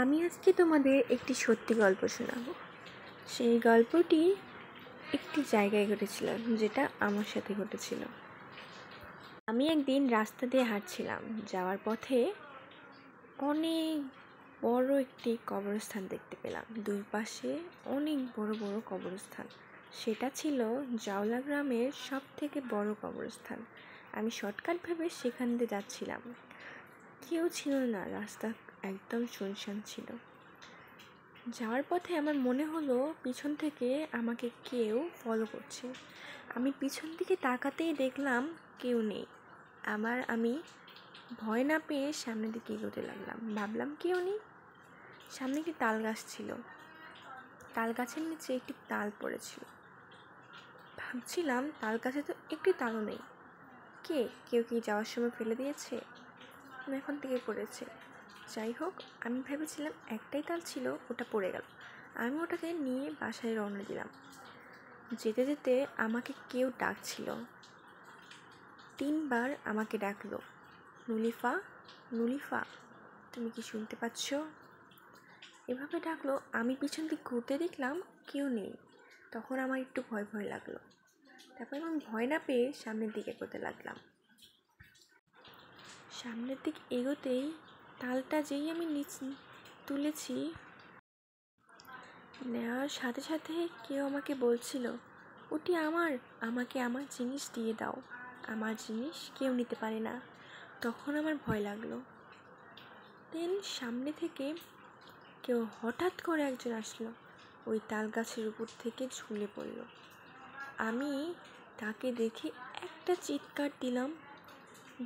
আমি আজকে তোমাদের একটি সত্যি গল্প শোনাবো। সেই গল্পটি একটি জায়গায় ঘটেছিল, যেটা আমার সাথে ঘটেছিল। আমি একদিন রাস্তা দিয়ে হাঁটছিলাম। যাওয়ার পথে অনেক বড় একটি কবরস্থান দেখতে পেলাম। দুই পাশে অনেক বড় বড় কবরস্থান। সেটা ছিল জাওলা গ্রামের সব থেকে বড় কবরস্থান। আমি শর্টকাট ভেবে সেখান দিয়ে যাচ্ছিলাম। কেউ ছিল না, রাস্তা একদম শুনশান ছিল। যাওয়ার পথে আমার মনে হলো পিছন থেকে আমাকে কেউ ফলো করছে। আমি পিছন দিকে তাকাতেই দেখলাম কেউ নেই। আমি ভয় না পেয়ে সামনের দিকে এগোতে লাগলাম। ভাবলাম কেউ নেই। সামনে একটি তাল গাছ ছিল। তাল গাছের নিচে একটি তাল পড়েছিল। ভাবছিলাম তাল গাছে তো একটি তালও নেই। কেউ কি যাওয়ার সময় ফেলে দিয়েছে, এখন থেকে পড়েছে। যাই হোক, আমি ভেবেছিলাম একটাই তাল ছিল, ওটা পড়ে গেল। আমি ওটাকে নিয়ে বাসায় রওনা দিলাম। যেতে যেতে আমাকে কেউ ডাকছিল। 3 বার আমাকে ডাকলো, নুলিফা, নুলিফা, তুমি কি শুনতে পাচ্ছ? এভাবে ডাকলো। আমি পিছন দিক ঘুরতে দেখলাম কেউ নেই। তখন আমার একটু ভয় ভয় লাগলো। তারপর আমি ভয় না পেয়ে সামনের দিকে এগোতে লাগলাম। সামনের দিক এগোতেই তালটা যেই আমি তুলেছি, নেওয়ার সাথে সাথে কেউ আমাকে বলছিল, ওটি আমাকে আমার জিনিস দিয়ে দাও, আমার জিনিস কেউ নিতে পারে না। তখন আমার ভয় লাগলো। দেন সামনে থেকে কেউ হঠাৎ করে একজন আসলো, ওই তাল গাছের উপর থেকে ঝুলে পড়ল। আমি তাকে দেখে একটা চিৎকার দিলাম।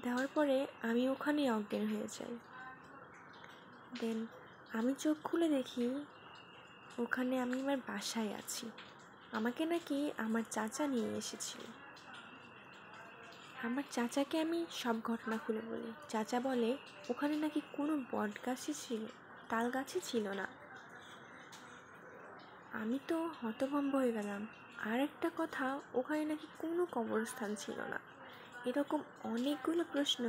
দেওয়ার পরে আমি ওখানে অজ্ঞান হয়ে যাই। দেন আমি চোখ খুলে দেখি ওখানে আমি আমার বাসায় আছি। আমাকে নাকি আমার চাচা নিয়ে এসেছিল। আমার চাচাকে আমি সব ঘটনা খুলে বলি। চাচা বলে ওখানে নাকি কোনো বট গাছই ছিল, তাল গাছই ছিল না। আমি তো হতভম্ব হয়ে গেলাম। আর একটা কথা, ওখানে নাকি কোনো কবরস্থান ছিল না। এরকম অনেকগুলো প্রশ্ন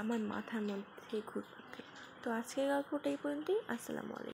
আমার মাথার মধ্যে ঘুরপাক খায়। তো আজকের গল্পটা এই পর্যন্তই। আসসালামু আলাইকুম।